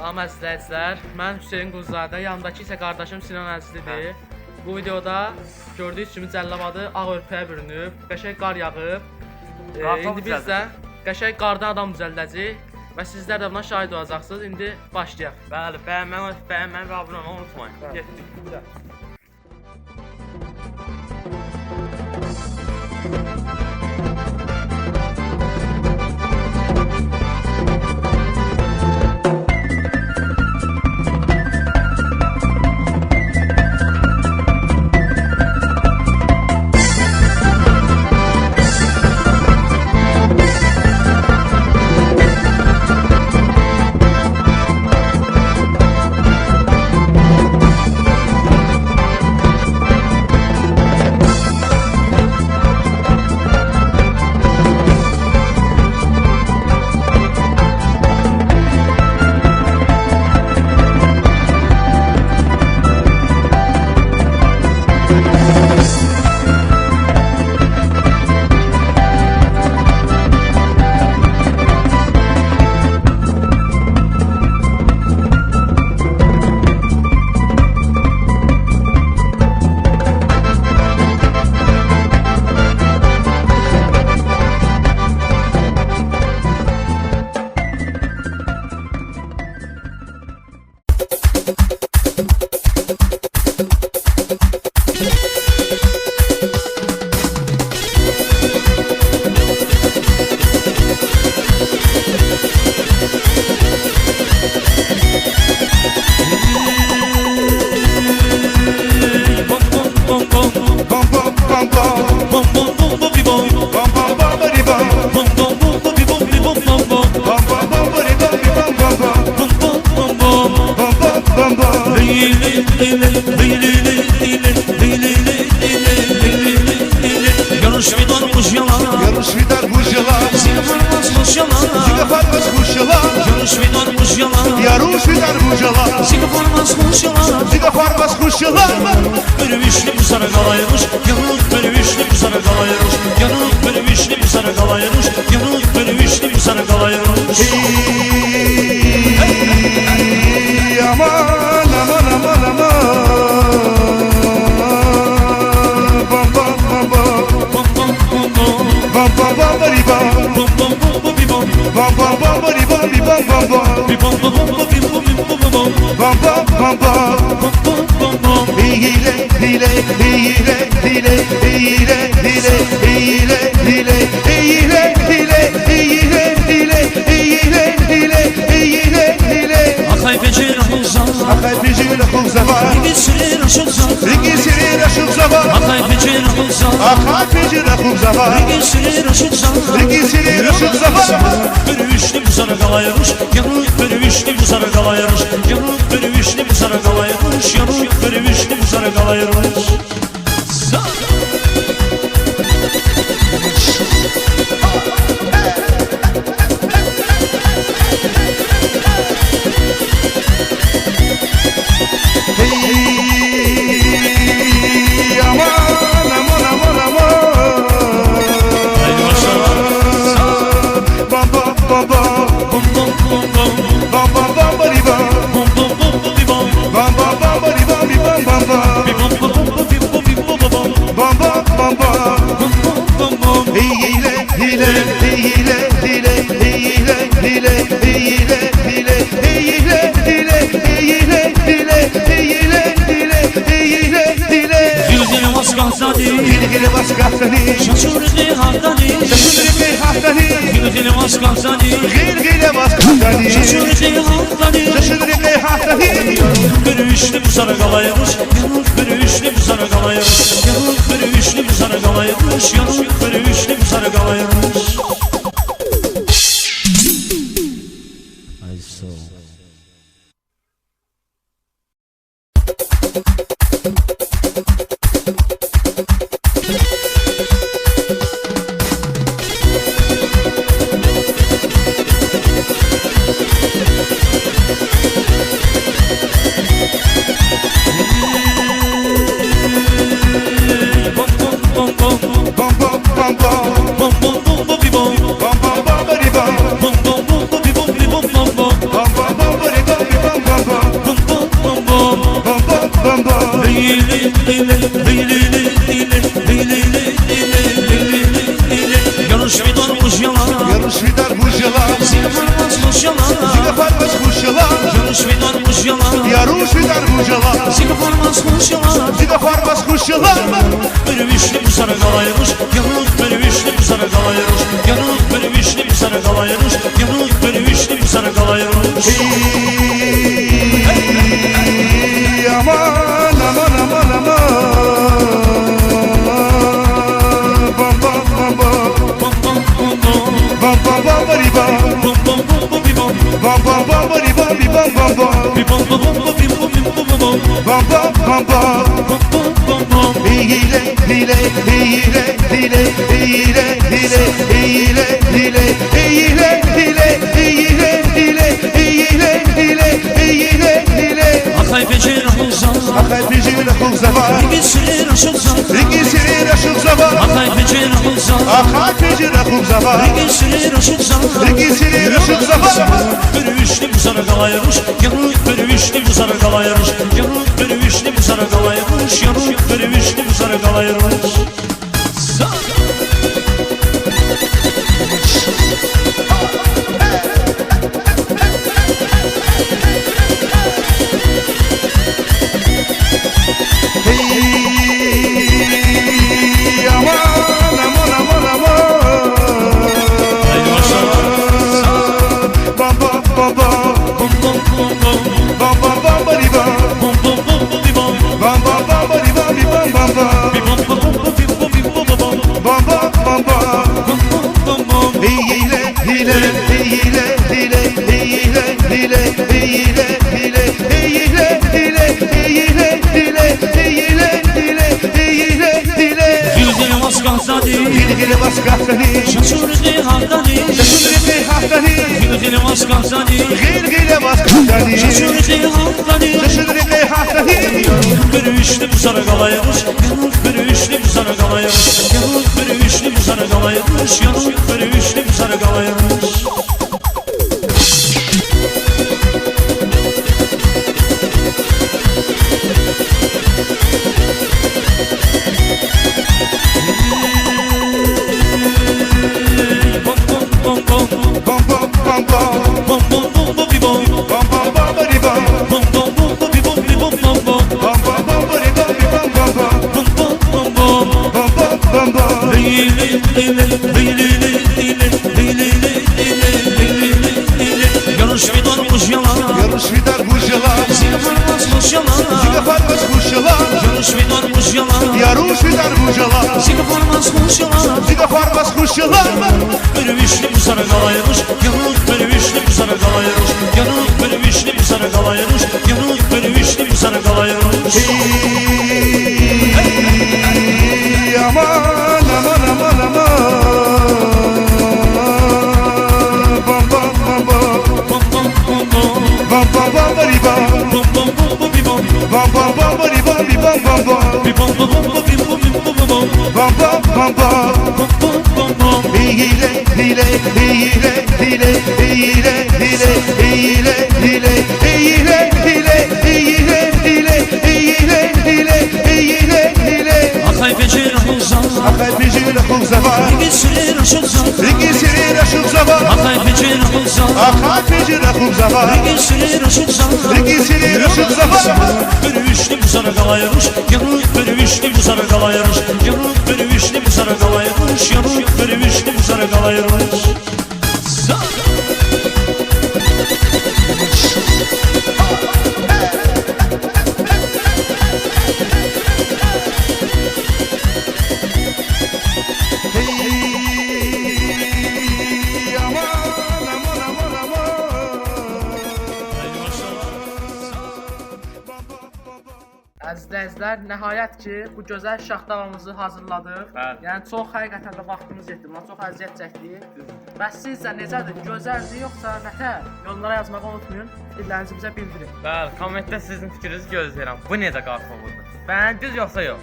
Salam əzizləyicilər, mən Hüseyin Quluzadə, yanındakı isə qardaşım Sinan Əzizlidir. Bu videoda gördüyünüz kimi Cəllabadı ağ örpəyə bürünüb, qəşəng qar yağıb. İndi biz də qəşəng qardan adam düzəldəcəyik və sizlər də buna şahid olacaqsınız. İndi başlayaq. Bəli, bəyənməni və abunə olmayı unutmayın. Getdik. Bom bom Yaruş vidar bucalar Ziga farmaz kuşyalar Ziga farmaz kuşyalar Benim işlim sana kalayırmış Yanık benim işlim sana kalayırmış Yanık benim işlim sana kalayırmış Yanık benim işlim sana kalayırmış Aman aman aman aman Bam bam bam bam Bam bam bam bam Bam bam bam bari bam Bam bam bam bam bim bam Bam bam bam bari bam bi bam bam bam Bim bam bam bam bam bim bam bim bam bam bam Bam bam bam bam Bam bam bam bam Hile hile hile hile hile hile hile hile hile hile hile hile hile hile hile Akay beceri huzan Akay pijile kuzava Rigisir aşılsan Rigisiri raşuk zava Akay beceri huzan Akay pijile kuzava Rigisir aşılsan Rigisiri raşuk zava Benim işlim sana kalayırmış Yanık benim işlim sana kalayırmış Yanık benim işlim sana kalayırmış Yanık benim işlim sana kalayırmış Hey aman aman aman aman Haydi maşallah Bam bam bam bam Bum bum bum bum Bam bam bam bari bam Bum bum bum bum bim bam Bam bam bam bari bam bi bam bam bam Bim bam bam bam bam bim bam bim bam bam bam Bam bam bam bam Bum bum bum bum Hile hile hile hile hile hile hile hile hile hile hile hile hile hile hile Gülgün maskatani Gilgili baskatani Şaşırdı haftani Şaşırdı haftani Gülgün maskatani Gilgili baskatani Şaşırdı haftani Şaşırdı haftani Bir üçlüm sana kalayırmış Yanık bir üçlüm sana kalayırmış Yanık bir üçlüm sana kalayırmış Yanık bir üçlüm sana kalayırmış Bom bom bom bom Bam bam bam bam Bom bom bom bom bim bom Bam bam bam bari bam Bom bom bom bom bim bom bim bom bom bom Bam bam bam bari bam bi bam bam bam Bom bom bom bom Bam bam bam bam Leyli leyli leyli leyli leyli leyli Yanlış bir donmuş yalan Yarış vidar bucalar Ziga farmaz kuş yalan Ziga farmaz kuşyalar Yanlış bir donmuş yalan Yaruş vidar bucalar Ziga farmaz kuş yalan Ziga farmaz kuşyalar Benim işlim sana kalayırmış Yanık benim işlim sana kalayırmış Yanık benim işlim sana kalayırmış Yanık benim işlim sana kalayırmış Hey aman aman aman aman Bam bam bam bam Bom bom bom bom Bam bam bam bari bam Bom bom bom bom bim bom Bam bam bam bari bam bi bam bam bam Bim bom bom bom bom bim bom bim bom bom bom Bam bam bam bam Bom bom bom bom Hile hile hile hile hile hile hile hile hile hile hile hile hile hile hile Akay beceri huzan Akay pijile kuzava Rigisir aşılsan Rigisiri raşuk zava Akay beceri huzan Akay pijile kuzava Rigisir aşılsan Rigisiri raşuk zava Benim üçlüm sana kalayırmış Yanık benim üçlüm sana kalayırmış Yanık benim üçlüm sana kalayırmış Yanık benim üçlüm sana kalayırmış Hey aman aman aman aman Əziz izləyicilər, nəhayət ki, bu gözəl şaxtavamızı hazırladıq. Bəli. Yəni çox həqiqətən də vaxtımız yetdi, buna çox əziyyət çəkdik. Bəs sizcə necədir? Gözəldir yoxsa nətər? Yorumlara yazmağı unutmayın. Fikirlərinizi bizə bildirin. Bəli, kommentdə sizin fikrinizi gözləyirəm. Bu necə qarpızdır? Bəyəndiniz yoxsa yox?